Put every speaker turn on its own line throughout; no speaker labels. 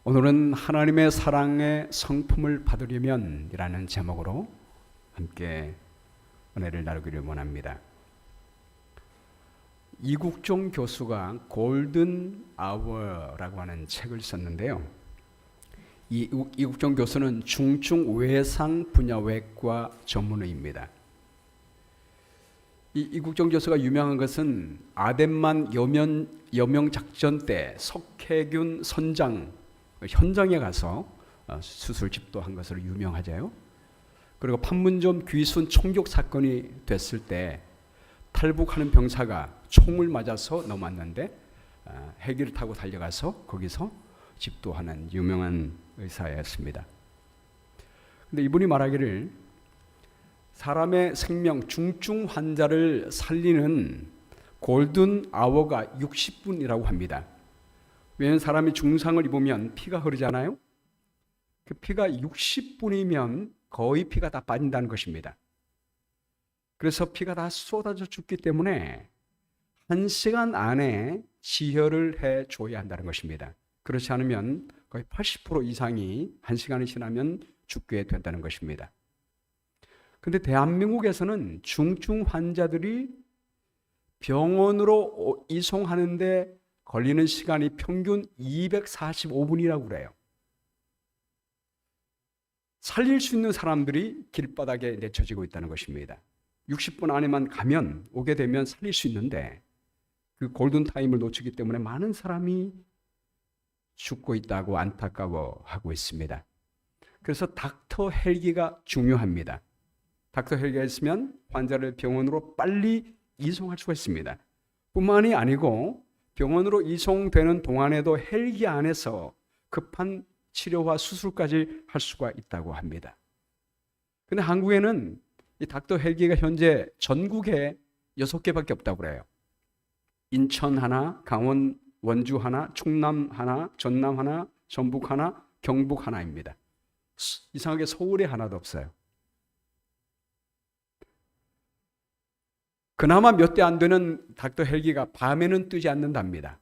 오늘은 하나님의 사랑의 성품을 받으려면 이라는 제목으로 함께 은혜를 나누기를 원합니다. 이국종 교수가 골든 아워라고 하는 책을 썼는데요. 이국종 교수는 중증 외상 분야외과 전문의입니다. 이국종 교수가 유명한 것은 아덴만 여명 작전 때 석회균 선장 현장에 가서 수술 집도한 것으로 유명하죠. 그리고 판문점 귀순 총격 사건이 됐을 때 탈북하는 병사가 총을 맞아서 넘었는데 헬기를 타고 달려가서 거기서 집도하는 유명한 의사였습니다. 근데 이분이 말하기를 사람의 생명 중증 환자를 살리는 골든 아워가 60분이라고 합니다. 왜냐하면 사람이 중상을 입으면 피가 흐르잖아요. 그 피가 60분이면 거의 피가 다 빠진다는 것입니다. 그래서 피가 다 쏟아져 죽기 때문에 1시간 안에 지혈을 해줘야 한다는 것입니다. 그렇지 않으면 거의 80% 이상이 1시간이 지나면 죽게 된다는 것입니다. 그런데 대한민국에서는 중증 환자들이 병원으로 이송하는데 걸리는 시간이 평균 245분이라고 그래요. 살릴 수 있는 사람들이 길바닥에 내쳐지고 있다는 것입니다. 60분 안에만 가면 오게 되면 살릴 수 있는데 그 골든타임을 놓치기 때문에 많은 사람이 죽고 있다고 안타까워하고 있습니다. 그래서 닥터 헬기가 중요합니다. 닥터 헬기가 있으면 환자를 병원으로 빨리 이송할 수가 있습니다. 뿐만이 아니고 병원으로 이송되는 동안에도 헬기 안에서 급한 치료와 수술까지 할 수가 있다고 합니다. 그런데 한국에는 이 닥터 헬기가 현재 전국에 6개밖에 없다고 그래요. 인천 하나, 강원 원주 하나, 충남 하나, 전남 하나, 전북 하나, 경북 하나입니다. 이상하게 서울에 하나도 없어요. 그나마 몇 대 안 되는 닥터 헬기가 밤에는 뜨지 않는답니다.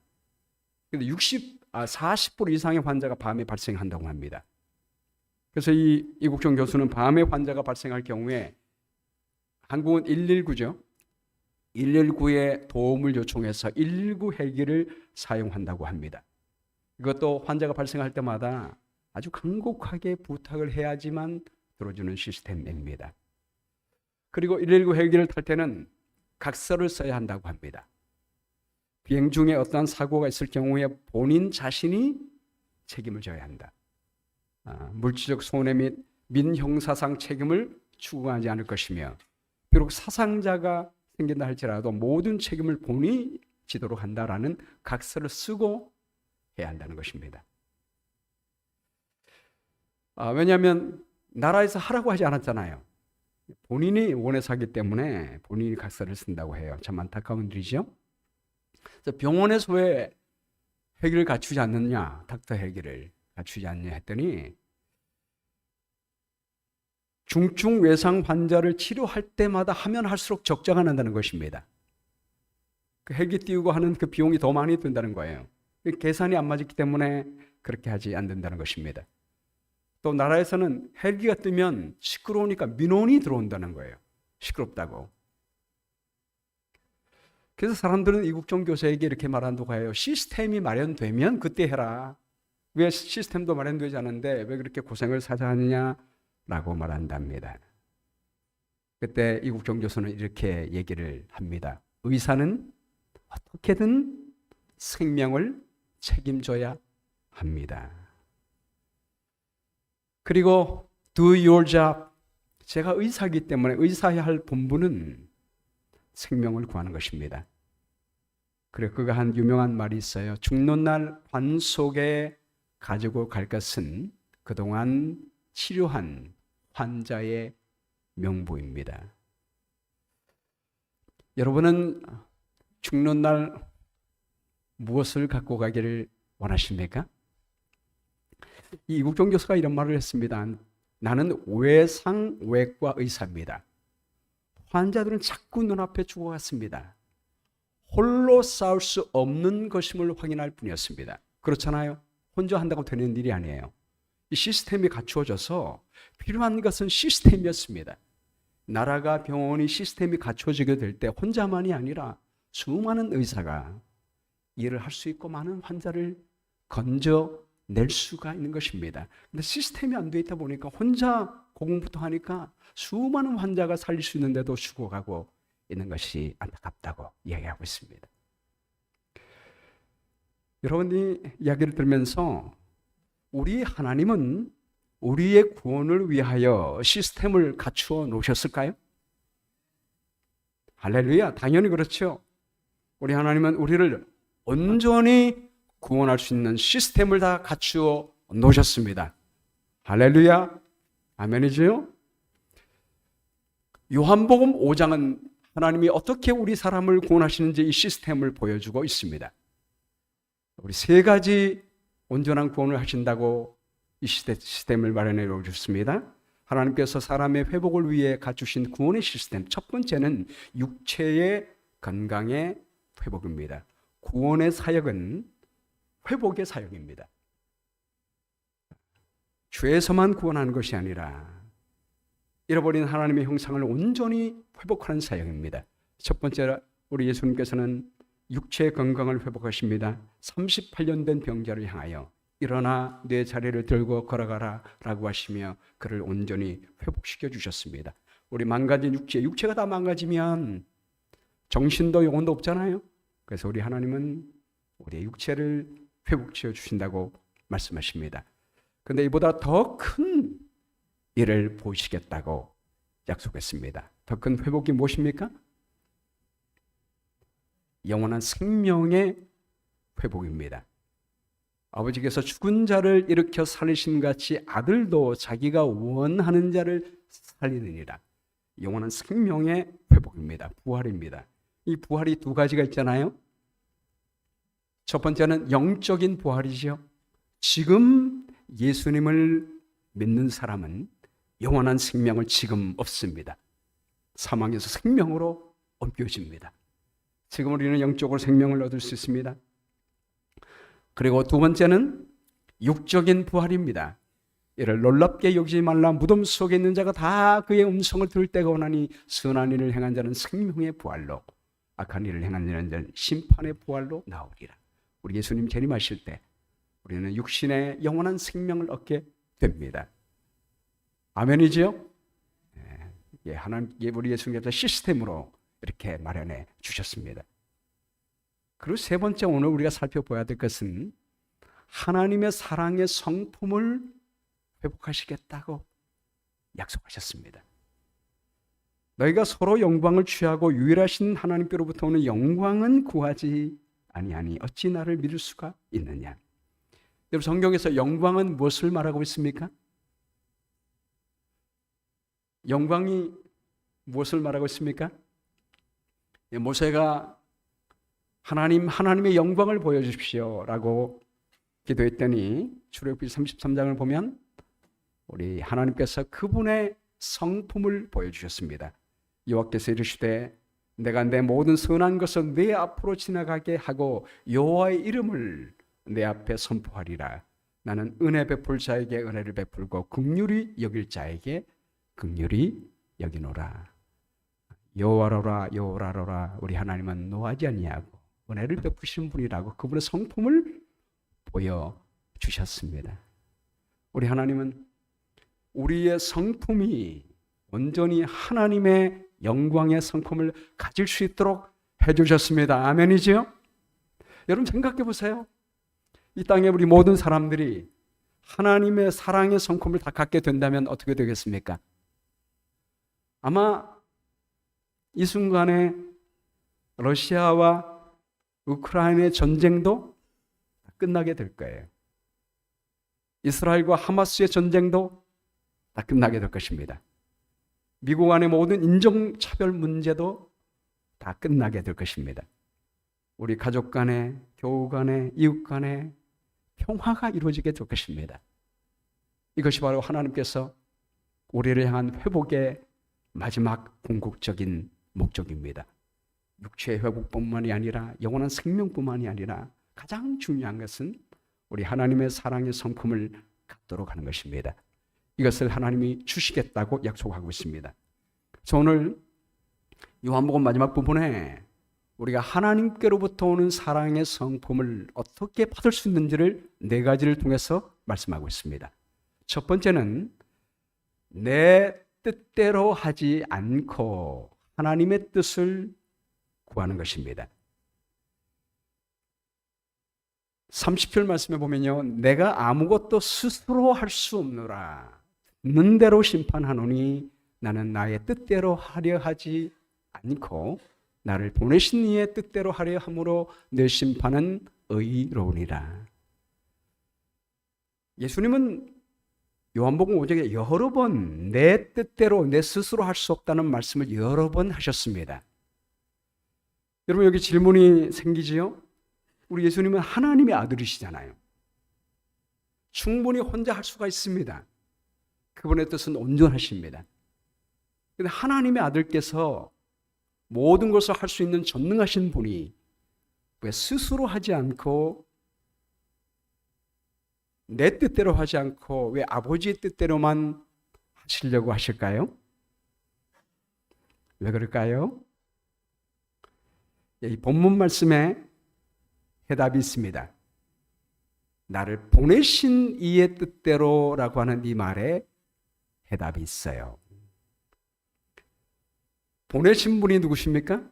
근데 40% 이상의 환자가 밤에 발생한다고 합니다. 그래서 이국종 교수는 밤에 환자가 발생할 경우에 한국은 119죠. 119에 도움을 요청해서 119 헬기를 사용한다고 합니다. 이것도 환자가 발생할 때마다 아주 간곡하게 부탁을 해야지만 들어주는 시스템입니다. 그리고 119 헬기를 탈 때는 각서를 써야 한다고 합니다. 비행 중에 어떠한 사고가 있을 경우에 본인 자신이 책임을 져야 한다. 물질적 손해 및 민형사상 책임을 추구하지 않을 것이며 비록 사상자가 생긴다 할지라도 모든 책임을 본인이 지도록 한다라는 각서를 쓰고 해야 한다는 것입니다. 왜냐하면 나라에서 하라고 하지 않았잖아요. 본인이 원해서 하기 때문에 본인이 각서를 쓴다고 해요. 참 안타까운 일이죠. 병원에서 왜 헬기를 갖추지 않느냐, 닥터 헬기를 갖추지 않냐 했더니 중증 외상 환자를 치료할 때마다 하면 할수록 적자가 난다는 것입니다. 그 헬기 띄우고 하는 그 비용이 더 많이 든다는 거예요. 계산이 안 맞기 때문에 그렇게 하지 않는다는 것입니다. 또 나라에서는 헬기가 뜨면 시끄러우니까 민원이 들어온다는 거예요. 시끄럽다고. 그래서 사람들은 이국종 교수에게 이렇게 말한다고 해요. 시스템이 마련되면 그때 해라. 왜 시스템도 마련되지 않은데 왜 그렇게 고생을 사자 하느냐라고 말한답니다. 그때 이국종 교수는 이렇게 얘기를 합니다. 의사는 어떻게든 생명을 책임져야 합니다. 그리고 do your job. 제가 의사이기 때문에 의사해야 할 본분은 생명을 구하는 것입니다. 그리고 그가 한 유명한 말이 있어요. 죽는 날 관 속에 가지고 갈 것은 그동안 치료한 환자의 명부입니다. 여러분은 죽는 날 무엇을 갖고 가기를 원하십니까? 이국종 교수가 이런 말을 했습니다. 나는 외상외과 의사입니다. 환자들은 자꾸 눈앞에 죽어갔습니다. 홀로 싸울 수 없는 것임을 확인할 뿐이었습니다. 그렇잖아요. 혼자 한다고 되는 일이 아니에요. 이 시스템이 갖추어져서 필요한 것은 시스템이었습니다. 나라가 병원이 시스템이 갖춰지게 될 때 혼자만이 아니라 수많은 의사가 일을 할 수 있고 많은 환자를 건져낼 수가 있는 것입니다. 근데 시스템이 안 돼 있다 보니까 혼자 고군분투하니까 수많은 환자가 살릴 수 있는데도 죽어가고 있는 것이 안타깝다고 이야기하고 있습니다. 여러분이 이야기를 들으면서 우리 하나님은 우리의 구원을 위하여 시스템을 갖추어 놓으셨을까요? 할렐루야, 당연히 그렇죠. 우리 하나님은 우리를 온전히 구원할 수 있는 시스템을 다 갖추어 놓으셨습니다. 할렐루야, 아멘이죠? 요한복음 5장은 하나님이 어떻게 우리 사람을 구원하시는지 이 시스템을 보여주고 있습니다. 우리 세 가지 온전한 구원을 하신다고 이 시스템을 마련해 놓으셨습니다. 하나님께서 사람의 회복을 위해 갖추신 구원의 시스템, 첫 번째는 육체의 건강의 회복입니다. 구원의 사역은 회복의 사역입니다. 죄에서만 구원하는 것이 아니라 잃어버린 하나님의 형상을 온전히 회복하는 사역입니다. 첫 번째, 우리 예수님께서는 육체의 건강을 회복하십니다. 38년 된 병자를 향하여 일어나 내 자리를 들고 걸어가라 라고 하시며 그를 온전히 회복시켜 주셨습니다. 우리 망가진 육체가 다 망가지면 정신도 영혼도 없잖아요. 그래서 우리 하나님은 우리의 육체를 회복시켜 주신다고 말씀하십니다. 그런데 이보다 더 큰 일을 보이시겠다고 약속했습니다. 더 큰 회복이 무엇입니까? 영원한 생명의 회복입니다. 아버지께서 죽은 자를 일으켜 살리신 같이 아들도 자기가 원하는 자를 살리느니라. 영원한 생명의 회복입니다. 부활입니다. 이 부활이 두 가지가 있잖아요. 첫 번째는 영적인 부활이죠. 지금 예수님을 믿는 사람은 영원한 생명을 지금 얻습니다. 사망에서 생명으로 옮겨집니다. 지금 우리는 영적으로 생명을 얻을 수 있습니다. 그리고 두 번째는 육적인 부활입니다. 이를 놀랍게 여기지 말라. 무덤 속에 있는 자가 다 그의 음성을 들을 때가 오나니 선한 일을 행한 자는 생명의 부활로, 악한 일을 행한 자는 심판의 부활로 나오리라. 우리 예수님 재림하실 때 우리는 육신의 영원한 생명을 얻게 됩니다. 아멘이죠? 예, 하나님, 우리 예수님께서 시스템으로 이렇게 마련해 주셨습니다. 그리고 세 번째, 오늘 우리가 살펴봐야 될 것은 하나님의 사랑의 성품을 회복하시겠다고 약속하셨습니다. 너희가 서로 영광을 취하고 유일하신 하나님께로부터 오는 영광은 구하지 아니하니 어찌 나를 믿을 수가 있느냐. 여러분, 성경에서 영광은 무엇을 말하고 있습니까? 영광이 무엇을 말하고 있습니까? 모세가 하나님의 영광을 보여주십시오 라고 기도했더니 출애굽기 33장을 보면 우리 하나님께서 그분의 성품을 보여주셨습니다. 여호와께서 이르시되 내가 내 모든 선한 것을 내 앞으로 지나가게 하고 여호와의 이름을 내 앞에 선포하리라. 나는 은혜 베풀 자에게 은혜를 베풀고 긍휼히 여길 자에게 긍휼히 여기노라. 여호와로라 여호와로라. 우리 하나님은 노하지 아니하고 은혜를 베푸시는 분이라고 그분의 성품을 보여주셨습니다. 우리 하나님은 우리의 성품이 온전히 하나님의 영광의 성품을 가질 수 있도록 해주셨습니다. 아멘이지요? 여러분 생각해 보세요. 이 땅에 우리 모든 사람들이 하나님의 사랑의 성품을 다 갖게 된다면 어떻게 되겠습니까? 아마 이 순간에 러시아와 우크라이나의 전쟁도 끝나게 될 거예요. 이스라엘과 하마스의 전쟁도 다 끝나게 될 것입니다. 미국 안의 모든 인종차별 문제도 다 끝나게 될 것입니다. 우리 가족 간에, 교우 간에, 이웃 간에 평화가 이루어지게 될 것입니다. 이것이 바로 하나님께서 우리를 향한 회복의 마지막 궁극적인 목적입니다. 육체의 회복뿐만이 아니라 영원한 생명뿐만이 아니라 가장 중요한 것은 우리 하나님의 사랑의 성품을 갖도록 하는 것입니다. 이것을 하나님이 주시겠다고 약속하고 있습니다. 그래서 오늘 요한복음 마지막 부분에 우리가 하나님께로부터 오는 사랑의 성품을 어떻게 받을 수 있는지를 4가지를 통해서 말씀하고 있습니다. 첫 번째는 내 뜻대로 하지 않고 하나님의 뜻을 구하는 것입니다. 30절 말씀에 보면요, 내가 아무것도 스스로 할 수 없노라. 듣는 대로 심판하노니 나는 나의 뜻대로 하려 하지 않고 나를 보내신 이의 뜻대로 하려 함으로 내 심판은 의로우니라. 예수님은 요한복음 5장에 여러 번 내 뜻대로 내 스스로 할 수 없다는 말씀을 여러 번 하셨습니다. 여러분, 여기 질문이 생기지요? 우리 예수님은 하나님의 아들이시잖아요. 충분히 혼자 할 수가 있습니다. 그분의 뜻은 온전하십니다. 그런데 하나님의 아들께서 모든 것을 할 수 있는 전능하신 분이 왜 스스로 하지 않고 내 뜻대로 하지 않고 왜 아버지의 뜻대로만 하시려고 하실까요? 왜 그럴까요? 이 본문 말씀에 해답이 있습니다. 나를 보내신 이의 뜻대로라고 하는 이 말에 해답이 있어요. 보내신 분이 누구십니까?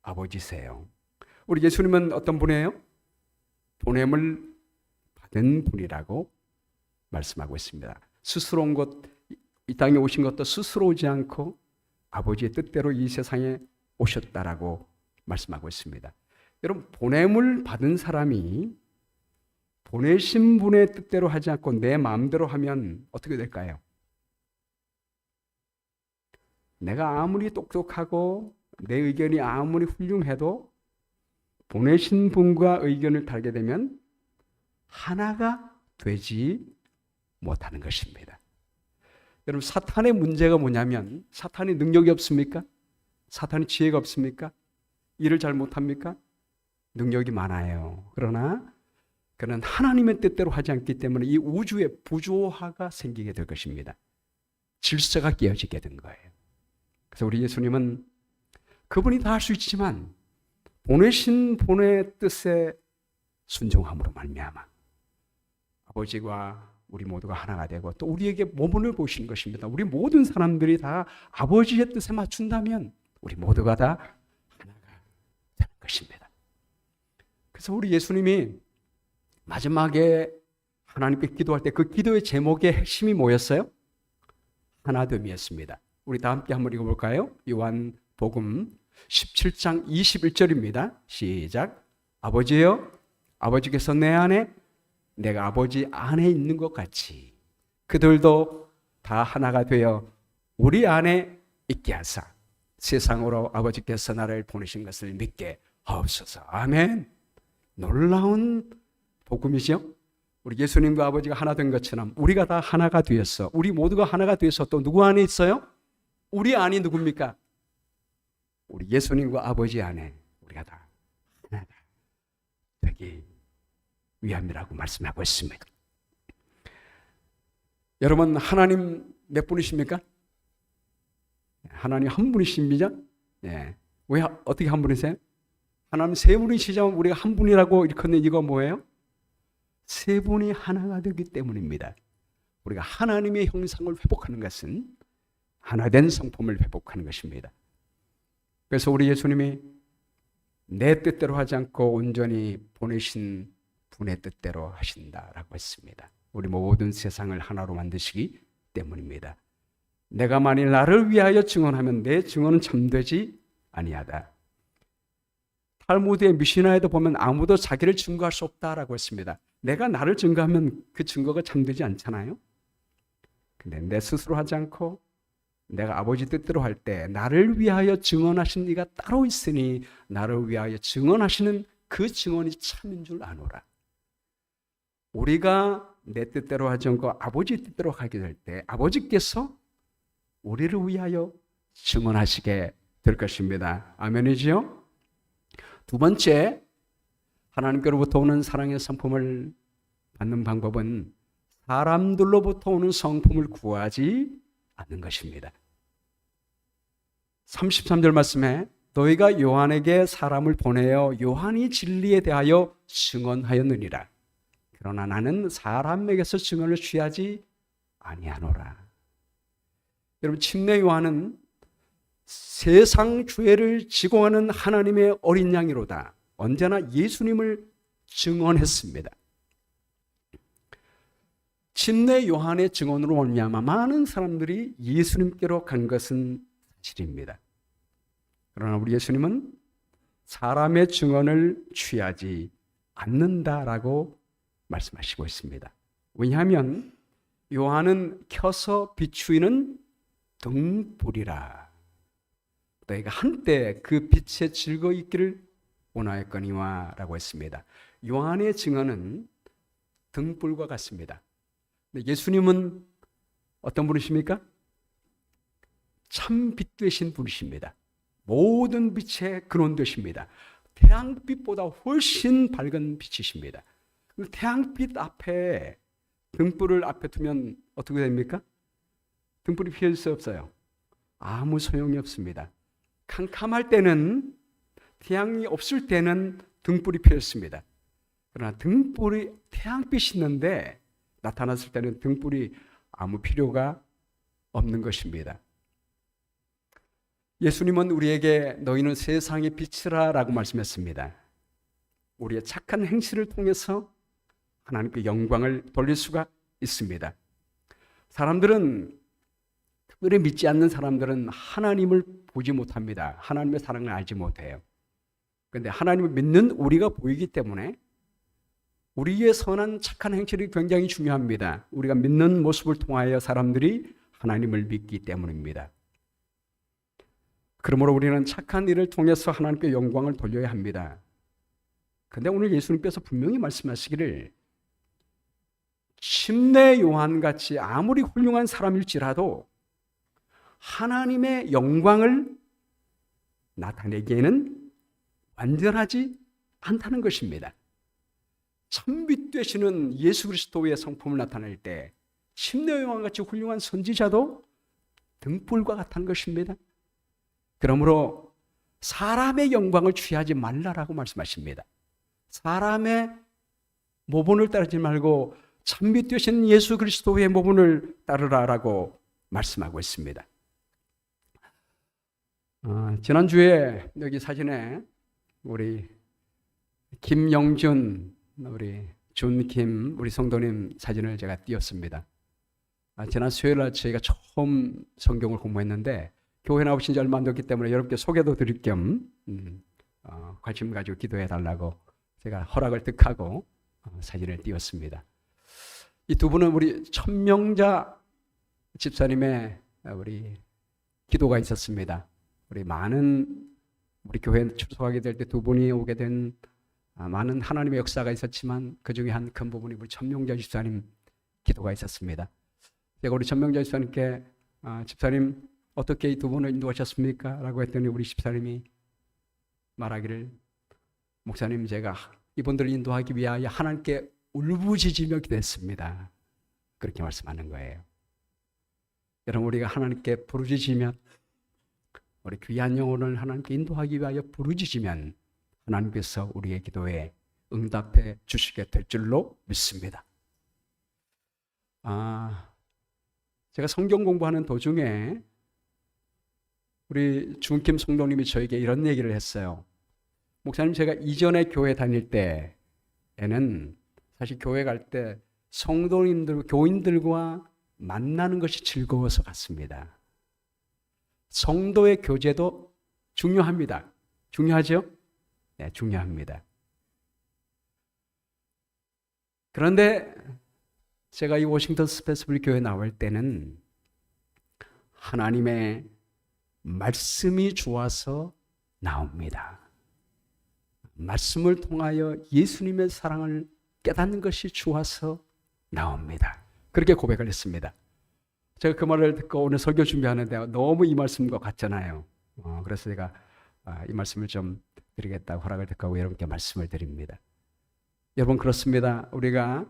아버지세요. 우리 예수님은 어떤 분이에요? 보냄을 받은 분이라고 말씀하고 있습니다. 스스로 온 것, 이 땅에 오신 것도 스스로 오지 않고 아버지의 뜻대로 이 세상에 오셨다라고 말씀하고 있습니다. 여러분, 보냄을 받은 사람이 보내신 분의 뜻대로 하지 않고 내 마음대로 하면 어떻게 될까요? 내가 아무리 똑똑하고 내 의견이 아무리 훌륭해도 보내신 분과 의견을 다르게 되면 하나가 되지 못하는 것입니다. 여러분, 사탄의 문제가 뭐냐면 사탄이 능력이 없습니까? 사탄이 지혜가 없습니까? 일을 잘 못합니까? 능력이 많아요. 그러나 그는 하나님의 뜻대로 하지 않기 때문에 이 우주에 부조화가 생기게 될 것입니다. 질서가 깨어지게 된 거예요. 그래서 우리 예수님은 그분이 다 할 수 있지만 보내신 분의 뜻에 순종함으로 말미암아 아버지와 우리 모두가 하나가 되고 또 우리에게 모범을 보시는 것입니다. 우리 모든 사람들이 다 아버지의 뜻에 맞춘다면 우리 모두가 다 하나가 되는 것입니다. 그래서 우리 예수님이 마지막에 하나님께 기도할 때 그 기도의 제목의 핵심이 뭐였어요? 하나됨이었습니다. 우리 다 함께 한번 읽어볼까요? 요한복음 17장 21절입니다. 시작. 아버지여, 아버지께서 내 안에 내가 아버지 안에 있는 것 같이 그들도 다 하나가 되어 우리 안에 있게 하사 세상으로 아버지께서 나를 보내신 것을 믿게 하옵소서. 아멘. 놀라운 복음이죠. 우리 예수님과 아버지가 하나 된 것처럼 우리가 다 하나가 되었어. 우리 모두가 하나가 되어서 또 누구 안에 있어요? 우리 안이 누굽니까? 우리 예수님과 아버지 안에 우리가 다 하나가 되기 위함이라고 말씀하고 있습니다. 여러분, 하나님 몇 분이십니까? 하나님 한 분이십니다. 예. 왜 어떻게 한 분이세요? 하나님 세 분이시지만 우리가 한 분이라고 일컫는 이거 뭐예요? 세 분이 하나가 되기 때문입니다. 우리가 하나님의 형상을 회복하는 것은 하나된 성품을 회복하는 것입니다. 그래서 우리 예수님이 내 뜻대로 하지 않고 온전히 보내신 분의 뜻대로 하신다라고 했습니다. 우리 모든 세상을 하나로 만드시기 때문입니다. 내가 만일 나를 위하여 증언하면 내 증언은 참되지 아니하다. 탈무드의 미시나에도 보면 아무도 자기를 증거할 수 없다라고 했습니다. 내가 나를 증거하면 그 증거가 참되지 않잖아요. 근데 내 스스로 하지 않고 내가 아버지 뜻대로 할 때 나를 위하여 증언하신 이가 따로 있으니 나를 위하여 증언하시는 그 증언이 참인 줄 아노라. 우리가 내 뜻대로 하지 않고 아버지 뜻대로 하게 될 때 아버지께서 우리를 위하여 증언하시게 될 것입니다. 아멘이지요? 두 번째, 하나님께로부터 오는 사랑의 성품을 받는 방법은 사람들로부터 오는 성품을 구하지 않는 것입니다. 33절 말씀에 너희가 요한에게 사람을 보내어 요한이 진리에 대하여 증언하였느니라. 그러나 나는 사람에게서 증언을 취하지 아니하노라. 여러분, 침례 요한은 세상 죄를 지고 가는 하나님의 어린 양이로다. 언제나 예수님을 증언했습니다. 침례 요한의 증언으로 말미암아 많은 사람들이 예수님께로 간 것은 사실입니다. 그러나 우리 예수님은 사람의 증언을 취하지 않는다라고 말씀하시고 있습니다. 왜냐하면 요한은 켜서 비추이는 등불이라. 너희가 한때 그 빛에 즐거이 있기를 원하였거니와 라고 했습니다. 요한의 증언은 등불과 같습니다. 예수님은 어떤 분이십니까? 참 빛 되신 분이십니다. 모든 빛의 근원 되십니다. 태양빛보다 훨씬 밝은 빛이십니다. 태양빛 앞에 등불을 앞에 두면 어떻게 됩니까? 등불이 피어질 수 없어요. 아무 소용이 없습니다. 캄캄할 때는, 태양이 없을 때는 등불이 피었습니다. 그러나 등불이 태양빛이 있는데 나타났을 때는 등불이 아무 필요가 없는 것입니다. 예수님은 우리에게 너희는 세상의 빛이라 라고 말씀했습니다. 우리의 착한 행실을 통해서 하나님께 영광을 돌릴 수가 있습니다. 사람들은, 특별히 믿지 않는 사람들은 하나님을 보지 못합니다. 하나님의 사랑을 알지 못해요. 그런데 하나님을 믿는 우리가 보이기 때문에 우리의 선한 착한 행실이 굉장히 중요합니다. 우리가 믿는 모습을 통하여 사람들이 하나님을 믿기 때문입니다. 그러므로 우리는 착한 일을 통해서 하나님께 영광을 돌려야 합니다. 그런데 오늘 예수님께서 분명히 말씀하시기를 침례 요한같이 아무리 훌륭한 사람일지라도 하나님의 영광을 나타내기에는 완전하지 않다는 것입니다. 참빛 되시는 예수 그리스도의 성품을 나타낼 때 침례 요한같이 훌륭한 선지자도 등불과 같다는 것입니다. 그러므로 사람의 영광을 취하지 말라라고 말씀하십니다. 사람의 모본을 따르지 말고 참빛 되신 예수 그리스도의 모본을 따르라라고 말씀하고 있습니다. 지난주에 여기 사진에 우리 김영준, 우리 준김, 우리 성도님 사진을 제가 띄웠습니다. 지난 수요일날 저희가 처음 성경을 공부했는데 교회 나오신 지 얼마 안 됐기 때문에 여러분께 소개도 드릴 겸 관심 가지고 기도해 달라고 제가 허락을 득하고 사진을 띄웠습니다. 이 두 분은 우리 천명자 집사님의 우리 기도가 있었습니다. 우리 많은 우리 교회에 출석하게 될 때 두 분이 오게 된 많은 하나님의 역사가 있었지만 그 중에 한 큰 부분이 우리 천명자 집사님 기도가 있었습니다. 제가 우리 천명자 집사님께 집사님 어떻게 이 두 분을 인도하셨습니까? 라고 했더니 우리 집사님이 말하기를 목사님 제가 이분들을 인도하기 위하여 하나님께 울부짖으며 기도했습니다. 그렇게 말씀하는 거예요. 여러분 우리가 하나님께 부르짖으면 우리 귀한 영혼을 하나님께 인도하기 위하여 부르짖으면 하나님께서 우리의 기도에 응답해 주시게 될 줄로 믿습니다. 제가 성경 공부하는 도중에 우리 준김 성도님이 저에게 이런 얘기를 했어요. 목사님 제가 이전에 교회 다닐 때에는 사실 교회 갈 때 성도님들, 교인들과 만나는 것이 즐거워서 갔습니다. 성도의 교제도 중요합니다. 중요하죠? 네, 중요합니다. 그런데 제가 이 워싱턴 스페스빌 교회 나올 때는 하나님의 말씀이 좋아서 나옵니다. 말씀을 통하여 예수님의 사랑을 깨닫는 것이 좋아서 나옵니다. 그렇게 고백을 했습니다. 제가 그 말을 듣고 오늘 설교 준비하는데 너무 이 말씀과 같잖아요. 그래서 제가 이 말씀을 좀 드리겠다고 허락을 듣고 여러분께 말씀을 드립니다. 여러분 그렇습니다. 우리가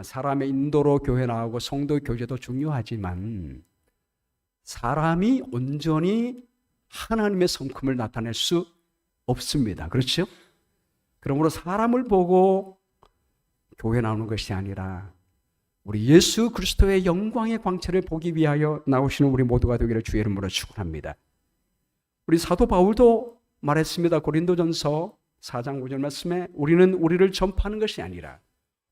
사람의 인도로 교회 나오고 성도 교제도 중요하지만 사람이 온전히 하나님의 성품을 나타낼 수 없습니다. 그렇죠? 그러므로 사람을 보고 교회 나오는 것이 아니라 우리 예수 그리스도의 영광의 광채를 보기 위하여 나오시는 우리 모두가 되기를 주의 이름으로 축원합니다. 우리 사도 바울도 말했습니다. 고린도전서 4장 5절 말씀에 우리는 우리를 전파하는 것이 아니라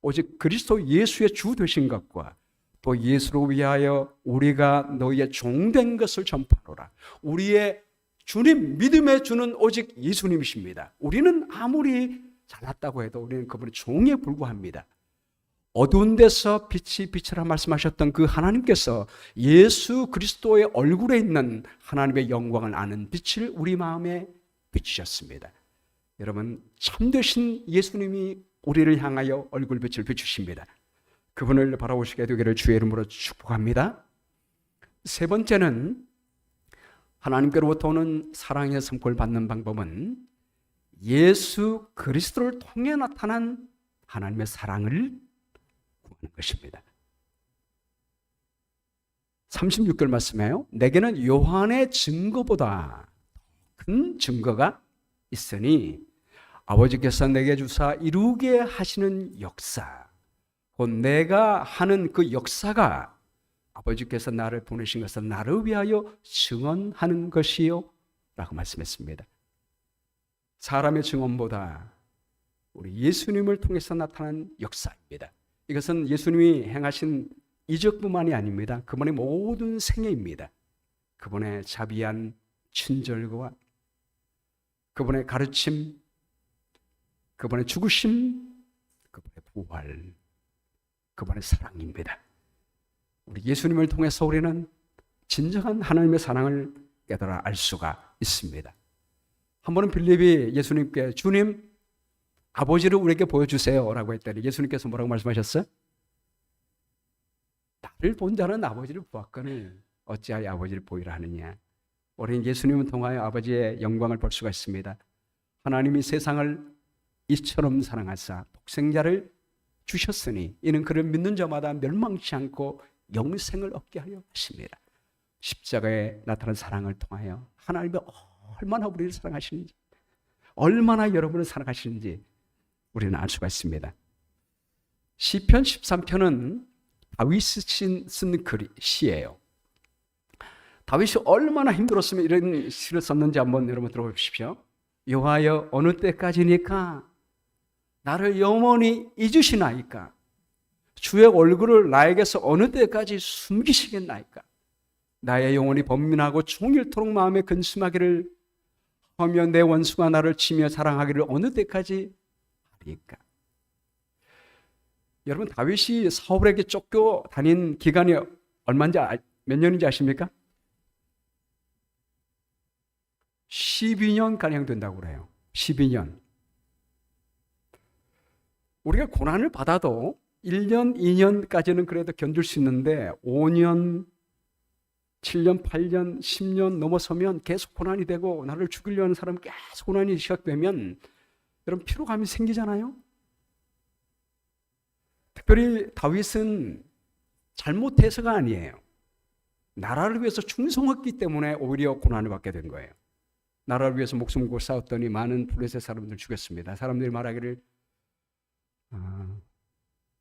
오직 그리스도 예수의 주 되신 것과 또 예수로 위하여 우리가 너희의 종된 것을 전파하노라. 우리의 주님, 믿음의 주는 오직 예수님이십니다. 우리는 아무리 잘났다고 해도 우리는 그분의 종에 불과합니다. 어두운 데서 빛이 빛이라 말씀하셨던 그 하나님께서 예수 그리스도의 얼굴에 있는 하나님의 영광을 아는 빛을 우리 마음에 비추셨습니다. 여러분, 참되신 예수님이 우리를 향하여 얼굴빛을 비추십니다. 그분을 바라보시게 되기를 주의 이름으로 축복합니다. 세 번째는 하나님께로부터 오는 사랑의 선포를 받는 방법은 예수 그리스도를 통해 나타난 하나님의 사랑을 구하는 것입니다. 36절 말씀에요. 내게는 요한의 증거보다 큰 증거가 있으니 아버지께서 내게 주사 이루게 하시는 역사, 곧 내가 하는 그 역사가 아버지께서 나를 보내신 것을 나를 위하여 증언하는 것이요 라고 말씀했습니다. 사람의 증언보다 우리 예수님을 통해서 나타난 역사입니다. 이것은 예수님이 행하신 이적뿐만이 아닙니다. 그분의 모든 생애입니다. 그분의 자비한 친절과 그분의 가르침, 그분의 죽으심, 그분의 부활, 그분의 사랑입니다. 우리 예수님을 통해서 우리는 진정한 하나님의 사랑을 깨달아 알 수가 있습니다. 한 번은 빌립이 예수님께 주님, 아버지를 우리에게 보여주세요 라고 했더니 예수님께서 뭐라고 말씀하셨어요? 나를 본 자는 아버지를 보았거늘 어찌하여 아버지를 보이라 하느냐. 우리는 예수님을 통하여 아버지의 영광을 볼 수가 있습니다. 하나님이 세상을 이처럼 사랑하사 독생자를 주셨으니 이는 그를 믿는 자마다 멸망치 않고 영생을 얻게 하려 하십니다. 십자가에 나타난 사랑을 통하여 하나님이 얼마나 우리를 사랑하시는지, 얼마나 여러분을 사랑하시는지 우리는 알 수가 있습니다. 시편 13편은 다윗이 쓴 시예요. 다윗이 얼마나 힘들었으면 이런 시를 썼는지 한번 여러분 들어보십시오. 여호와여 어느 때까지니까 나를 영원히 잊으시나이까? 주의 얼굴을 나에게서 어느 때까지 숨기시겠나이까? 나의 영혼이 번민하고 종일토록 마음에 근심하기를 하며 내 원수가 나를 치며 자랑하기를 어느 때까지 하리까? 여러분, 다윗이 사울에게 쫓겨 다닌 기간이 얼마인지 몇 년인지 아십니까? 12년가량 된다고 그래요. 12년. 우리가 고난을 받아도 1년, 2년까지는 그래도 견딜 수 있는데 5년, 7년, 8년, 10년 넘어서면 계속 고난이 되고 나를 죽이려는 사람 계속 고난이 시작되면 여러분 피로감이 생기잖아요. 특별히 다윗은 잘못해서가 아니에요. 나라를 위해서 충성했기 때문에 오히려 고난을 받게 된 거예요. 나라를 위해서 목숨 걸고 싸웠더니 많은 블레셋 사람들 죽였습니다. 사람들이 말하기를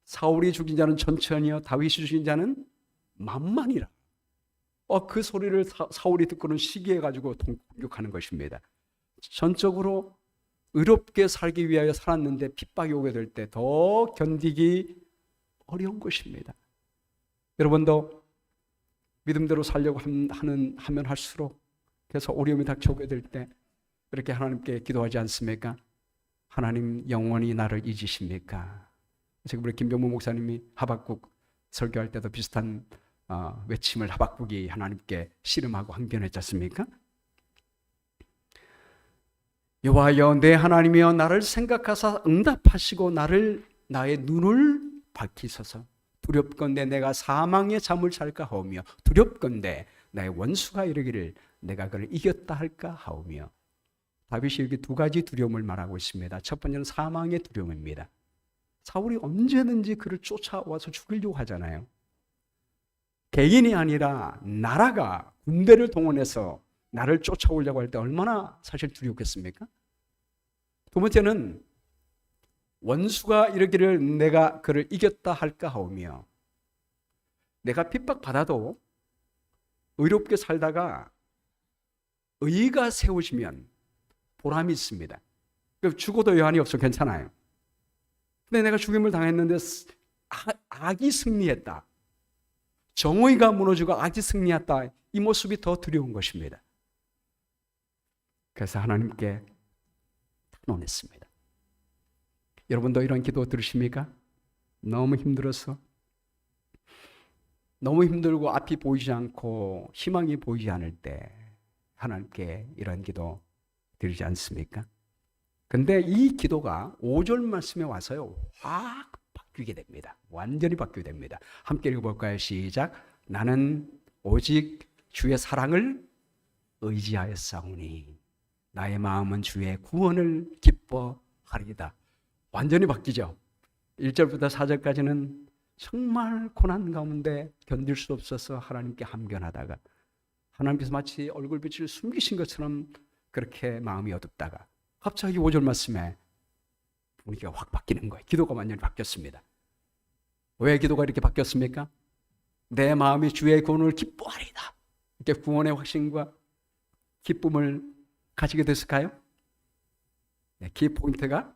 사울이 죽인 자는 천천히요 다윗이 죽인 자는 만만이라. 그 소리를 사울이 듣고는 시기해가지고 공격하는 것입니다. 전적으로 의롭게 살기 위하여 살았는데 핍박이 오게 될 때 더 견디기 어려운 것입니다. 여러분도 믿음대로 살려고 하면 할수록 그래서 어려움이 닥쳐오게 될 때 그렇게 하나님께 기도하지 않습니까? 하나님 영원히 나를 잊으십니까? 지금 우리 김병무 목사님이 하박국 설교할 때도 비슷한 외침을 하박국이 하나님께 씨름하고 항변했지 않습니까? 여호와여 내 하나님이여 나를 생각하사 응답하시고 나의 눈을 밝히소서. 두렵건대 내가 사망의 잠을 잘까 하오며 두렵건대 나의 원수가 이르기를 내가 그를 이겼다 할까 하오며. 다윗이 여기 두 가지 두려움을 말하고 있습니다. 첫 번째는 사망의 두려움입니다. 사울이 언제든지 그를 쫓아와서 죽이려고 하잖아요. 개인이 아니라 나라가 군대를 동원해서 나를 쫓아오려고 할 때 얼마나 사실 두렵겠습니까? 두 번째는 원수가 이르기를 내가 그를 이겼다 할까 하오며, 내가 핍박받아도 의롭게 살다가 의가 세워지면 보람이 있습니다. 죽어도 여한이 없어 괜찮아요. 근데 내가 죽임을 당했는데 악이 승리했다, 정의가 무너지고 악이 승리했다, 이 모습이 더 두려운 것입니다. 그래서 하나님께 탄원했습니다. 여러분도 이런 기도 들으십니까? 너무 힘들어서, 너무 힘들고 앞이 보이지 않고 희망이 보이지 않을 때 하나님께 이런 기도 드리지 않습니까? 근데 이 기도가 5절 말씀에 와서요, 확 바뀌게 됩니다. 완전히 바뀌게 됩니다. 함께 읽어볼까요? 시작. 나는 오직 주의 사랑을 의지하였사오니 나의 마음은 주의 구원을 기뻐하리이다. 완전히 바뀌죠. 1절부터 4절까지는 정말 고난 가운데 견딜 수 없어서 하나님께 함견하다가 하나님께서 마치 얼굴빛을 숨기신 것처럼 그렇게 마음이 어둡다가 갑자기 5절 말씀에 분위기가 확 바뀌는 거예요. 기도가 완전히 바뀌었습니다. 왜 기도가 이렇게 바뀌었습니까? 내 마음이 주의 구원을 기뻐하리이다. 이렇게 구원의 확신과 기쁨을 가지게 됐을까요? 네, 키포인트가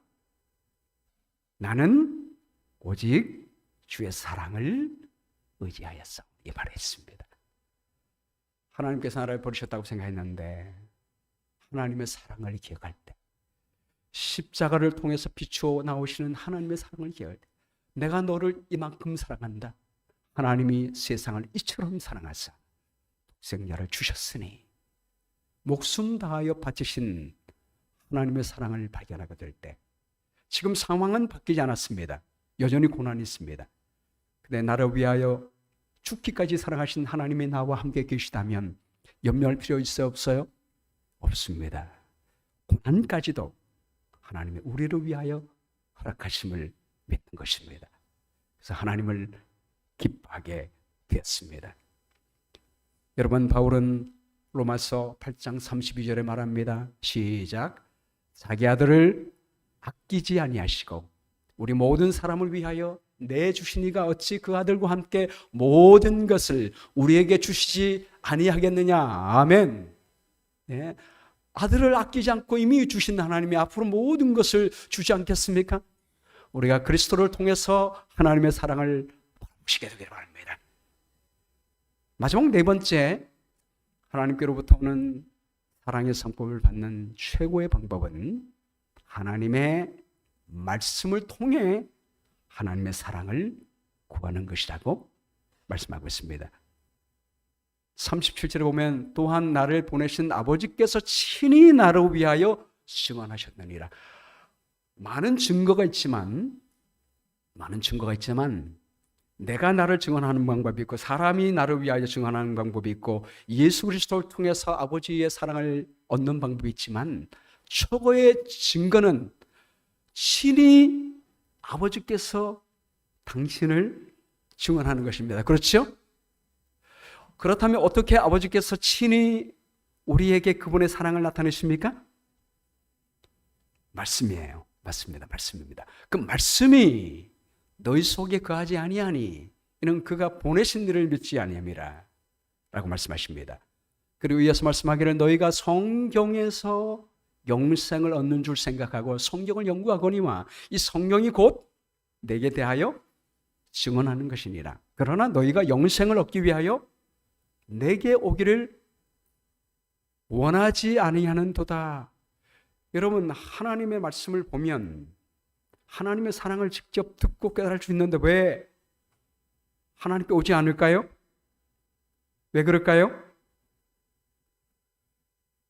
나는 오직 주의 사랑을 의지하였어, 이 말을 했습니다. 하나님께서 나를 버리셨다고 생각했는데 하나님의 사랑을 기억할 때, 십자가를 통해서 비추어 나오시는 하나님의 사랑을 기억할 때, 내가 너를 이만큼 사랑한다, 하나님이 세상을 이처럼 사랑하사 독생자를 주셨으니, 목숨 다하여 바치신 하나님의 사랑을 발견하게 될 때, 지금 상황은 바뀌지 않았습니다. 여전히 고난이 있습니다. 근데 나를 위하여 죽기까지 사랑하신 하나님이 나와 함께 계시다면 염려할 필요 있어요, 없어요? 없습니다. 고난까지도 하나님이 우리를 위하여 허락하심을 믿는 것입니다. 그래서 하나님을 기뻐하게 되었습니다. 여러분, 바울은 로마서 8장 32절에 말합니다. 시작. 자기 아들을 아끼지 아니하시고 우리 모든 사람을 위하여 내주시니가 어찌 그 아들과 함께 모든 것을 우리에게 주시지 아니하겠느냐. 아멘. 네. 아들을 아끼지 않고 이미 주신 하나님이 앞으로 모든 것을 주지 않겠습니까? 우리가 그리스도를 통해서 하나님의 사랑을 보시게 되기를 바랍니다. 마지막 네 번째, 하나님께로부터 오는 사랑의 성품을 받는 최고의 방법은 하나님의 말씀을 통해 하나님의 사랑을 구하는 것이라고 말씀하고 있습니다. 37절에 보면 또한 나를 보내신 아버지께서 친히 나를 위하여 증언하셨느니라. 많은 증거가 있지만 내가 나를 증언하는 방법이 있고 사람이 나를 위하여 증언하는 방법이 있고 예수 그리스도를 통해서 아버지의 사랑을 얻는 방법이 있지만 최고의 증거는 친히 아버지께서 당신을 증언하는 것입니다. 그렇죠? 그렇다면 어떻게 아버지께서 친히 우리에게 그분의 사랑을 나타내십니까? 말씀이에요. 맞습니다. 말씀입니다. 그 말씀이 너희 속에 거하지 아니하니 이는 그가 보내신 이를 믿지 아니함이라 라고 말씀하십니다. 그리고 이어서 말씀하기를 너희가 성경에서 영생을 얻는 줄 생각하고 성경을 연구하거니와 이 성경이 곧 내게 대하여 증언하는 것이니라. 그러나 너희가 영생을 얻기 위하여 내게 오기를 원하지 아니하는도다. 여러분, 하나님의 말씀을 보면 하나님의 사랑을 직접 듣고 깨달을 수 있는데 왜 하나님께 오지 않을까요? 왜 그럴까요?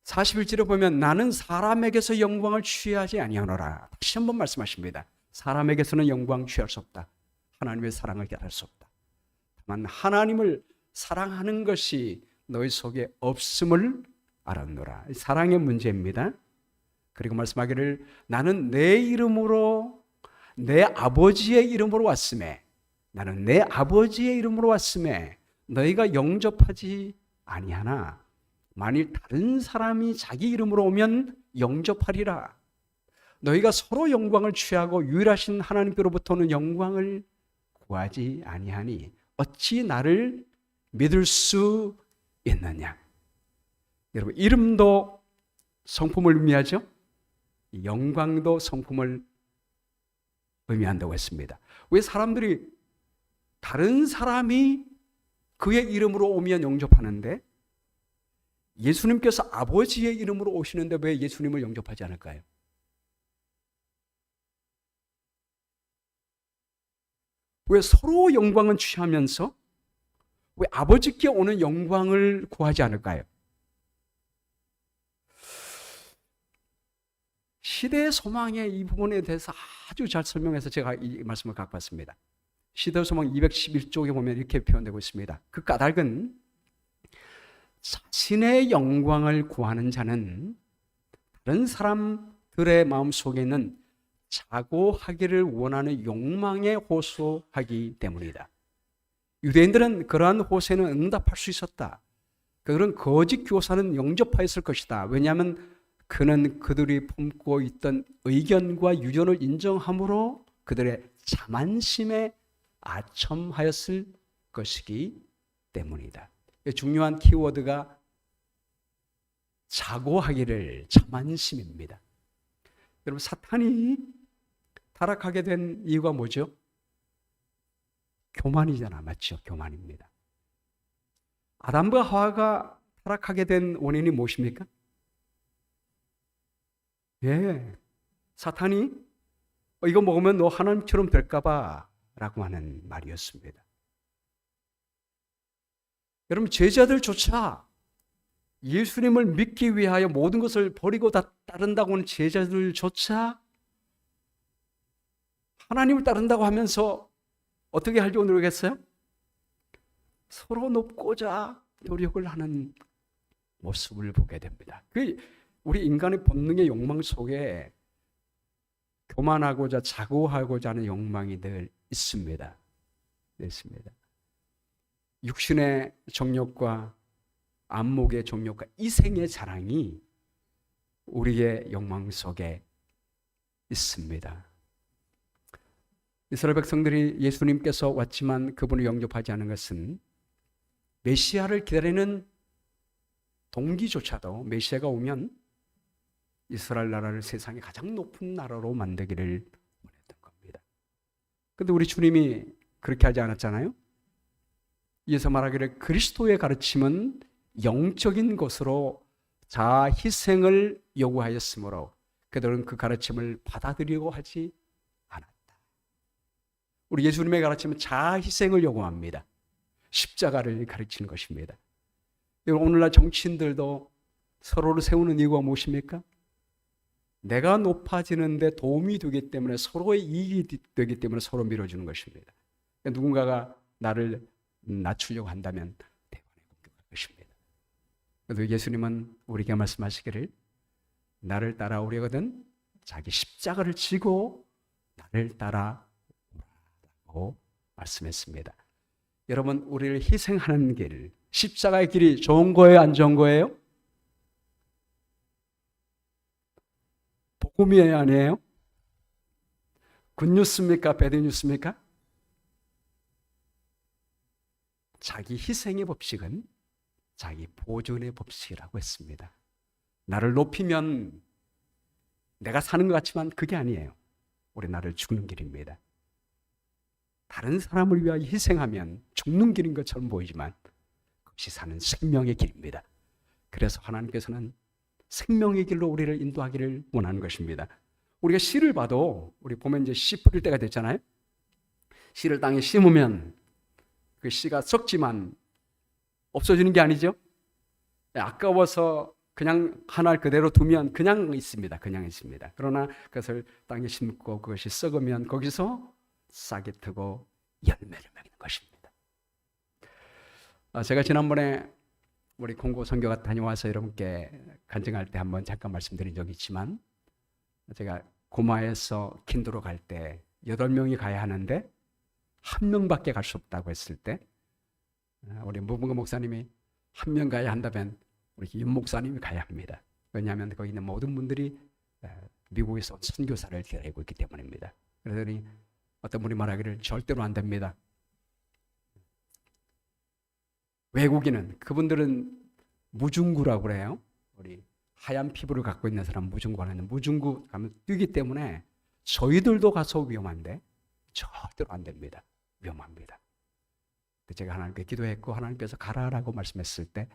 41절에 보면 나는 사람에게서 영광을 취하지 아니하노라. 다시 한번 말씀하십니다. 사람에게서는 영광 취할 수 없다. 하나님의 사랑을 깨달을 수 없다. 다만 하나님을 사랑하는 것이 너희 속에 없음을 알았노라. 사랑의 문제입니다. 그리고 말씀하기를 나는 내 이름으로 내 아버지의 이름으로 왔음에, 나는 내 아버지의 이름으로 왔음에 너희가 영접하지 아니하나 만일 다른 사람이 자기 이름으로 오면 영접하리라. 너희가 서로 영광을 취하고 유일하신 하나님께로부터는 영광을 구하지 아니하니 어찌 나를 믿을 수 있느냐. 여러분, 이름도 성품을 의미하죠. 영광도 성품을 의미한다고 했습니다. 왜 사람들이 다른 사람이 그의 이름으로 오면 영접하는데 예수님께서 아버지의 이름으로 오시는데 왜 예수님을 영접하지 않을까요? 왜 서로 영광은 취하면서 왜 아버지께 오는 영광을 구하지 않을까요? 시대의 소망의 이 부분에 대해서 아주 잘 설명해서 제가 이 말씀을 갖고 왔습니다. 시대의 소망 211쪽에 보면 이렇게 표현되고 있습니다. 그 까닭은 자신의 영광을 구하는 자는 다른 사람들의 마음속에 있는 자고하기를 원하는 욕망에 호소하기 때문이다. 유대인들은 그러한 호소에는 응답할 수 있었다. 그런 거짓 교사는 영접하였을 것이다. 왜냐하면 그는 그들이 품고 있던 의견과 유전을 인정함으로 그들의 자만심에 아첨하였을 것이기 때문이다. 중요한 키워드가 자고하기를, 자만심입니다. 여러분, 사탄이 타락하게 된 이유가 뭐죠? 교만이잖아, 맞죠? 교만입니다. 아담과 하와가 타락하게 된 원인이 무엇입니까? 예, 사탄이 이거 먹으면 너 하나님처럼 될까봐 라고 하는 말이었습니다. 여러분, 제자들조차 예수님을 믿기 위하여 모든 것을 버리고 다 따른다고 하는 제자들조차 하나님을 따른다고 하면서 어떻게 하려고 노력했어요? 서로 높고자 노력을 하는 모습을 보게 됩니다. 우리 인간의 본능의 욕망 속에 교만하고자 자고하고자 하는 욕망이 늘 있습니다. 육신의 정욕과 안목의 정욕과 이생의 자랑이 우리의 욕망 속에 있습니다. 이스라엘 백성들이 예수님께서 왔지만 그분을 영접하지 않은 것은 메시아를 기다리는 동기조차도 메시아가 오면 이스라엘 나라를 세상의 가장 높은 나라로 만들기를 원했던 겁니다. 그런데 우리 주님이 그렇게 하지 않았잖아요. 이에서 말하기를 그리스도의 가르침은 영적인 것으로 자아 희생을 요구하였으므로 그들은 그 가르침을 받아들이려고 하지 않았다. 우리 예수님의 가르침은 자아 희생을 요구합니다. 십자가를 가르치는 것입니다. 오늘날 정치인들도 서로를 세우는 이유가 무엇입니까? 내가 높아지는데 도움이 되기 때문에, 서로의 이익이 되기 때문에 서로 밀어주는 것입니다. 누군가가 나를 낮추려고 한다면 대관에 공격할 것입니다. 그래서 예수님은 우리에게 말씀하시기를 나를 따라오려거든 자기 십자가를 지고 나를 따라오라고 말씀했습니다. 여러분, 우리를 희생하는 길, 십자가의 길이 좋은 거예요, 안 좋은 거예요? 복음이에요, 아니에요? 굿뉴스입니까, 배드뉴스입니까? 자기 희생의 법칙은 자기 보존의 법칙이라고 했습니다. 나를 높이면 내가 사는 것 같지만 그게 아니에요. 우리 나를 죽는 길입니다. 다른 사람을 위하여 희생하면 죽는 길인 것처럼 보이지만 그것이 사는 생명의 길입니다. 그래서 하나님께서는 생명의 길로 우리를 인도하기를 원하는 것입니다. 우리가 씨를 봐도, 우리 보면 이제 씨 뿌릴 때가 됐잖아요. 씨를 땅에 심으면 그 씨가 썩지만 없어지는 게 아니죠. 아까워서 그냥 하나 그대로 두면 그냥 있습니다. 그냥 있습니다. 그러나 그것을 땅에 심고 그것이 썩으면 거기서 싹이 트고 열매를 맺는 것입니다. 제가 지난번에 우리 공고 선교가 다녀와서 여러분께 간증할 때 한번 잠깐 말씀드린 적이 있지만, 제가 고마에서 킨도로 갈 때 8명이 가야 하는데 1명밖에 갈 수 없다고 했을 때 우리 무분가 목사님이 1명 가야 한다면 우리 김 목사님이 가야 합니다. 왜냐하면 거기 있는 모든 분들이 미국에서 온 선교사를 기다리고 있기 때문입니다. 그러더니 어떤 분이 말하기를 절대로 안 됩니다. 외국인은 그분들은 무중구라고 그래요. 우리 하얀 피부를 갖고 있는 사람 무중구 하는 무중구 가면 뛰기 때문에 저희들도 가서 위험한데 절대로 안 됩니다. 위험합니다. 제가 하나님께 기도했고 하나님께서 가라라고 말씀했을 때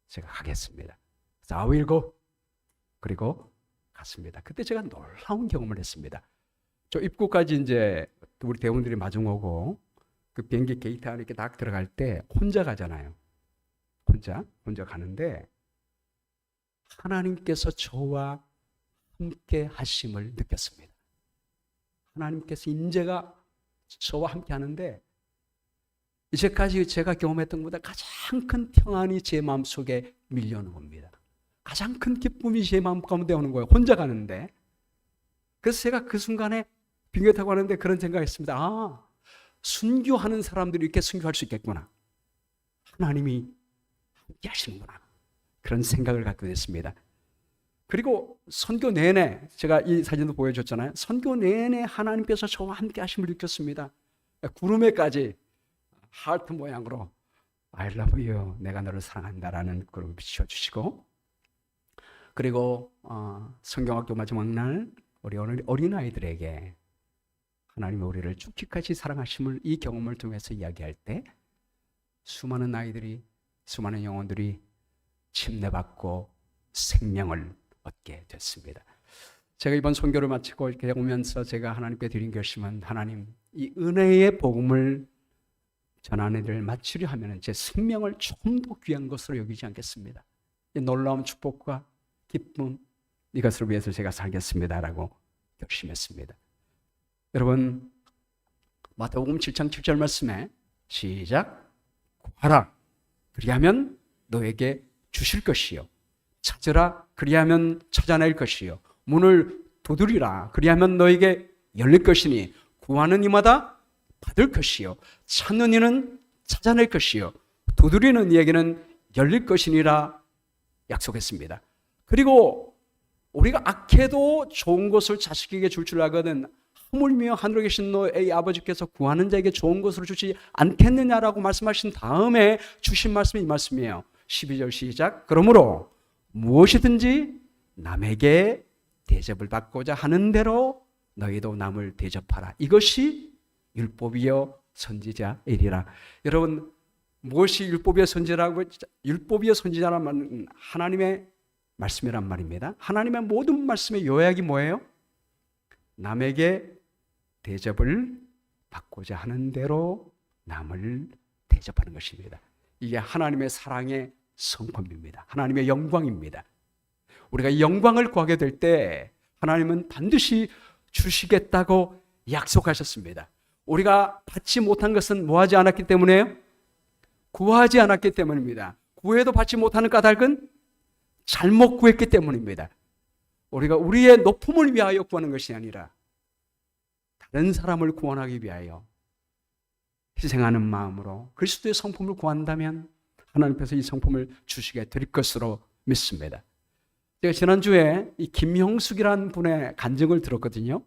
제가 가겠습니다. 그래서 I will go. 그리고 갔습니다. 그때 제가 놀라운 경험을 했습니다. 저 입구까지 이제 우리 대원들이 마중오고 그 비행기 게이트 안에 이렇게 딱 들어갈 때 혼자 가잖아요. 혼자 가는데 하나님께서 저와 함께 하심을 느꼈습니다. 하나님께서 인재가 저와 함께 하는데 이제까지 제가 경험했던 것보다 가장 큰 평안이 제 마음속에 밀려오는 겁니다. 가장 큰 기쁨이 제 마음 가운데 오는 거예요. 혼자 가는데. 그래서 제가 그 순간에 비행기 타고 가는데 그런 생각을 했습니다. 순교하는 사람들이 이렇게 순교할 수 있겠구나. 하나님이 함께 하시는구나. 그런 생각을 갖게 됐습니다. 그리고 선교 내내 제가 이 사진도 보여줬잖아요. 선교 내내 하나님께서 저와 함께 하심을 느꼈습니다. 구름에까지 하트 모양으로 I love you, 내가 너를 사랑한다라는 구름을 비춰주시고, 그리고 성경학교 마지막 날 우리 어린아이들에게 하나님이 우리를 죽기까지 사랑하심을 이 경험을 통해서 이야기할 때 수많은 아이들이, 수많은 영혼들이 침례받고 생명을 얻게 됐습니다. 제가 이번 선교를 마치고 이렇게 오면서 제가 하나님께 드린 결심은, 하나님, 이 은혜의 복음을 전하는 일을 마치려 하면 제 생명을 좀 더 귀한 것으로 여기지 않겠습니다. 이 놀라운 축복과 기쁨, 이것을 위해서 제가 살겠습니다라고 결심했습니다. 여러분, 마태복음 7장 7절 말씀에 시작. 구하라, 그리하면 너에게 주실 것이요, 찾으라, 그리하면 찾아낼 것이요, 문을 두드리라, 그리하면 너에게 열릴 것이니 구하는 이마다 받을 것이요, 찾는 이는 찾아낼 것이요, 두드리는 이에게는 열릴 것이니라 약속했습니다. 그리고 우리가 악해도 좋은 것을 자식에게 줄 줄 알거든 하물며 하늘에 계신 너의 아버지께서 구하는 자에게 좋은 것으로 주지 않겠느냐라고 말씀하신 다음에 주신 말씀이 이 말씀이에요. 12절 시작. 그러므로 무엇이든지 남에게 대접을 받고자 하는 대로 너희도 남을 대접하라. 이것이 율법이요 선지자이리라. 여러분, 무엇이 율법이요 선지자라고? 율법이요 선지자란 말은 하나님의 말씀이란 말입니다. 하나님의 모든 말씀의 요약이 뭐예요? 남에게 대접을 받고자 하는 대로 남을 대접하는 것입니다. 이게 하나님의 사랑의 성품입니다. 하나님의 영광입니다. 우리가 이 영광을 구하게 될 때 하나님은 반드시 주시겠다고 약속하셨습니다. 우리가 받지 못한 것은 뭐하지 않았기 때문에요? 구하지 않았기 때문입니다. 구해도 받지 못하는 까닭은 잘못 구했기 때문입니다. 우리가 우리의 높음을 위하여 구하는 것이 아니라 다른 사람을 구원하기 위하여 희생하는 마음으로 그리스도의 성품을 구한다면 하나님께서 이 성품을 주시게 될 것으로 믿습니다. 제가 지난주에 이 김형숙이라는 분의 간증을 들었거든요.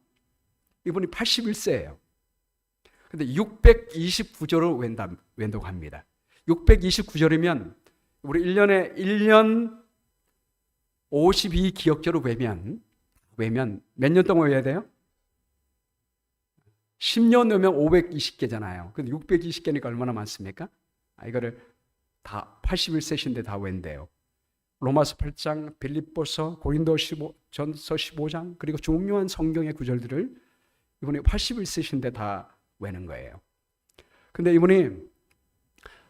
이분이 81세예요. 근데 629조를 웬독합니다. 629조이면 우리 1년 52기억조를 외면 몇 년 동안 외워야 돼요? 10년 외면 520개잖아요. 근데 620개니까 얼마나 많습니까? 이거를 다 81세신데 다 외운대요. 로마서 8장, 빌립보서, 고린도전서 15장, 그리고 중요한 성경의 구절들을 이분이 81세신데 다 외는 거예요. 근데 이분이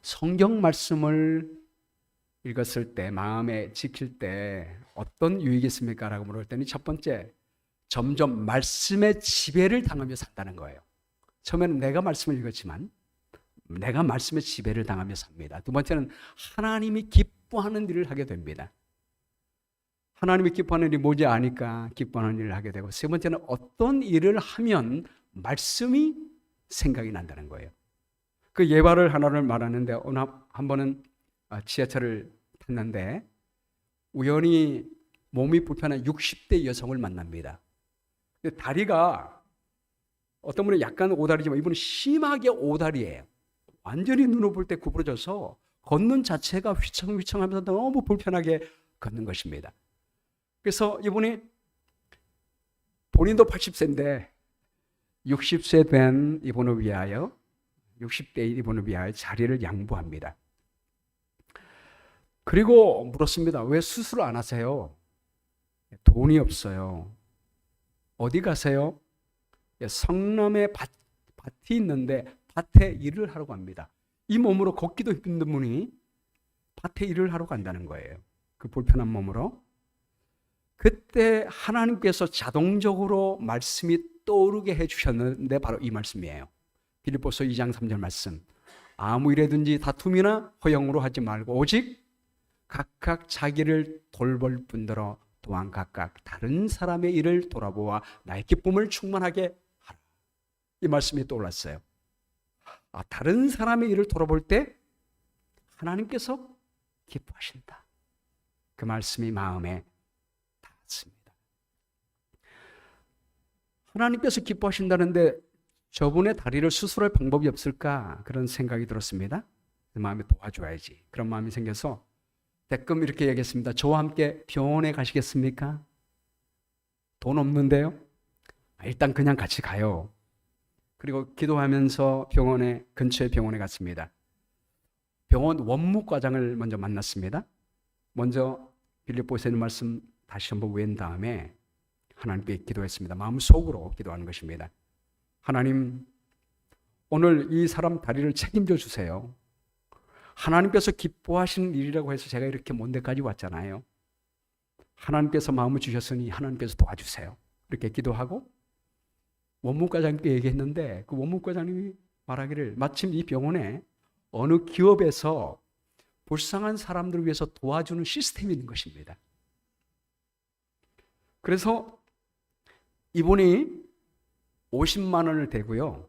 성경 말씀을 읽었을 때, 마음에 지킬 때 어떤 유익이 있습니까? 라고 물었더니 첫 번째, 점점 말씀의 지배를 당하며 산다는 거예요. 처음에는 내가 말씀을 읽었지만 내가 말씀의 지배를 당하며 삽니다. 두 번째는 하나님이 기뻐하는 일을 하게 됩니다. 하나님이 기뻐하는 일이 뭔지 아니까 기뻐하는 일을 하게 되고, 세 번째는 어떤 일을 하면 말씀이 생각이 난다는 거예요. 그 예화를 하나를 말하는데 어느 한 번은 지하철을 탔는데 우연히 몸이 불편한 60대 여성을 만납니다. 근데 다리가 어떤 분은 약간 오다리지만 이분은 심하게 오다리예요. 완전히 눈을 볼 때 구부러져서 걷는 자체가 휘청휘청하면서 너무 불편하게 걷는 것입니다. 그래서 이분이 본인도 80세인데 60세 된 이분을 위하여 60대인 이분을 위하여 자리를 양보합니다. 그리고 물었습니다. 왜 수술을 안 하세요? 돈이 없어요. 어디 가세요? 성남에 밭이 있는데 밭에 일을 하러 갑니다. 이 몸으로 걷기도 힘든 분이 밭에 일을 하러 간다는 거예요. 그 불편한 몸으로. 그때 하나님께서 자동적으로 말씀이 떠오르게 해주셨는데 바로 이 말씀이에요. 빌립보서 2장 3절 말씀. 아무 일에든지 다툼이나 허영으로 하지 말고 오직 각각 자기를 돌볼 뿐더러 또한 각각 다른 사람의 일을 돌아보아 나의 기쁨을 충만하게 하라. 이 말씀이 떠올랐어요. 다른 사람의 일을 돌아볼 때 하나님께서 기뻐하신다. 그 말씀이 마음에 닿았습니다. 하나님께서 기뻐하신다는데 저분의 다리를 수술할 방법이 없을까 그런 생각이 들었습니다. 그 마음에 도와줘야지. 그런 마음이 생겨서 대뜸 이렇게 얘기했습니다. 저와 함께 병원에 가시겠습니까? 돈 없는데요? 일단 그냥 같이 가요. 그리고 기도하면서 근처의 병원에 갔습니다. 병원 원무과장을 먼저 만났습니다. 먼저 빌립보서 있는 말씀 다시 한번 외운 다음에 하나님께 기도했습니다. 마음속으로 기도하는 것입니다. 하나님, 오늘 이 사람 다리를 책임져 주세요. 하나님께서 기뻐하시는 일이라고 해서 제가 이렇게 먼 데까지 왔잖아요. 하나님께서 마음을 주셨으니 하나님께서 도와주세요. 이렇게 기도하고 원무과장님께 얘기했는데 그 원무과장님이 말하기를 마침 이 병원에 어느 기업에서 불쌍한 사람들을 위해서 도와주는 시스템이 있는 것입니다. 그래서 이분이 50만 원을 대고요.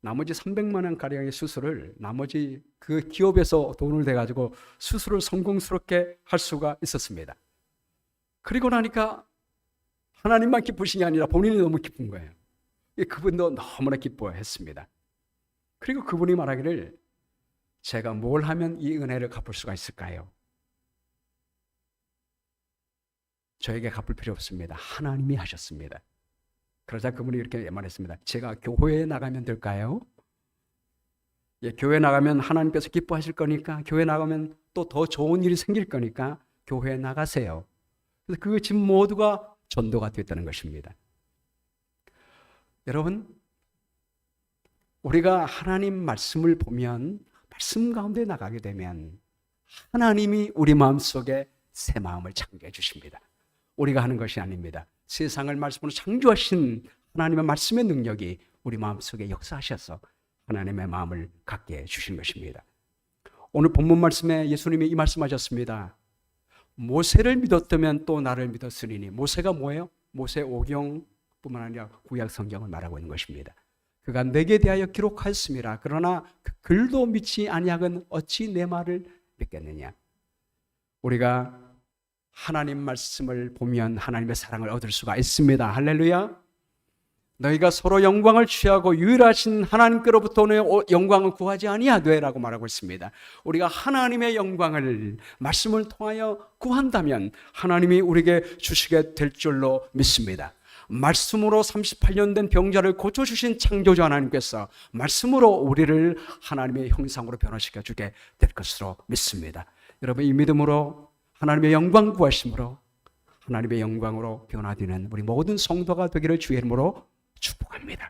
나머지 300만 원 가량의 수술을 나머지 그 기업에서 돈을 대가지고 수술을 성공스럽게 할 수가 있었습니다. 그리고 나니까 하나님만 기쁘신 게 아니라 본인이 너무 기쁜 거예요. 그분도 너무나 기뻐했습니다. 그리고 그분이 말하기를 제가 뭘 하면 이 은혜를 갚을 수가 있을까요? 저에게 갚을 필요 없습니다. 하나님이 하셨습니다. 그러자 그분이 이렇게 말했습니다. 제가 교회에 나가면 될까요? 교회 나가면 하나님께서 기뻐하실 거니까 교회 나가면 또 더 좋은 일이 생길 거니까 교회에 나가세요. 그래서 그 집 모두가 전도가 됐다는 것입니다. 여러분, 우리가 하나님 말씀을 보면 말씀 가운데 나가게 되면 하나님이 우리 마음속에 새 마음을 창조해 주십니다. 우리가 하는 것이 아닙니다. 세상을 말씀으로 창조하신 하나님의 말씀의 능력이 우리 마음속에 역사하셔서 하나님의 마음을 갖게 해주신 것입니다. 오늘 본문 말씀에 예수님이 이 말씀하셨습니다. 모세를 믿었다면 또 나를 믿었으리니. 모세가 뭐예요? 모세 오경뿐만 아니라 구약 성경을 말하고 있는 것입니다. 그가 내게 대하여 기록하였습니다. 그러나 그 글도 믿지 아니하건 어찌 내 말을 믿겠느냐. 우리가 하나님 말씀을 보면 하나님의 사랑을 얻을 수가 있습니다. 할렐루야. 너희가 서로 영광을 취하고 유일하신 하나님께로부터 오는 영광을 구하지 아니하되 라고 말하고 있습니다. 우리가 하나님의 영광을 말씀을 통하여 구한다면 하나님이 우리에게 주시게 될 줄로 믿습니다. 말씀으로 38년 된 병자를 고쳐주신 창조주 하나님께서 말씀으로 우리를 하나님의 형상으로 변화시켜 주게 될 것으로 믿습니다. 여러분, 이 믿음으로 하나님의 영광 구하심으로 하나님의 영광으로 변화되는 우리 모든 성도가 되기를 주의 이름으로 축복합니다.